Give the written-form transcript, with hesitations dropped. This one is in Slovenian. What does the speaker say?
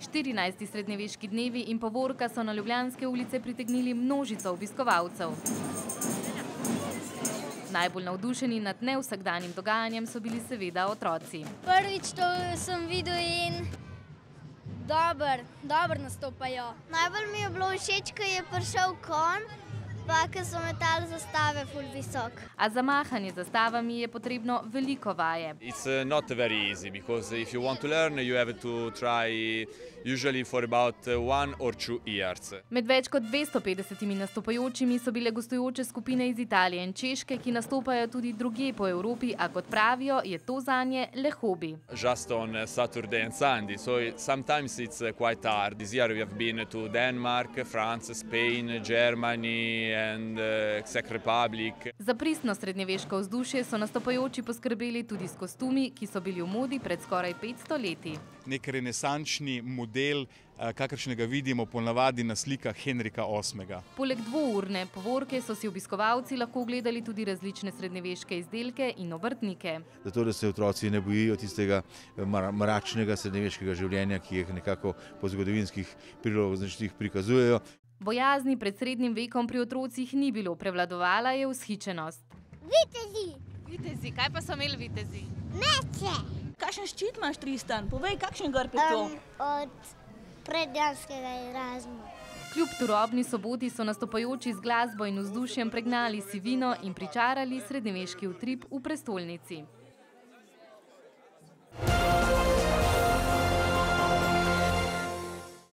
14. srednjeveški dnevi in povorka so na ljubljanske ulice pritegnili množico obiskovalcev. Najbolj navdušeni nad nevsakdanjim dogajanjem so bili seveda otroci. Prvič to sem videl in dobro nastopajo. Najbolj mi je bilo všeč, ko je prišel konj, pa ko so metali zastave ful visok. A za mahanje zastavami je potrebno veliko vaje. It's not very easy because if you want to learn you have to try usually for about 1 or 2 years. Med več kot 250 nastopajočimi so bile gostujoče skupine iz Italije in Češke, ki nastopajo tudi drugje po Evropi, a kot pravijo, je to zanje le hobi. Just on Saturday and Sunday, so sometimes it's quite hard. This year we have been to Denmark, France, Spain, Germany and Czech Republic. Za pristno srednjeveško vzdušje so nastopajoči poskrbeli tudi s kostumi, ki so bili v modi pred skoraj 500 leti. Nek renesančni model, kakršnega vidimo ponavadi na slikah Henrika VIII. Poleg dvourne povorke so si obiskovalci lahko ogledali tudi različne srednjeveške izdelke in obrtnike. Zato, da se otroci ne bojijo tistega mračnega srednjeveškega življenja, ki jih nekako po zgodovinskih priložnostih prikazujejo. Bojazni pred srednjim vekom pri otrocih ni bilo, prevladovala je vzhičenost. Vitezi! Vitezi, kaj pa so imeli vitezi? Meče! Kakšen ščit imaš, Tristan? Povej, kakšen grb je to? Od predjanskega Erasma. Kljub turobni soboti so nastopajoči z glasbo in vzdušjem pregnali sivino in pričarali srednjeveški utrip v prestolnici.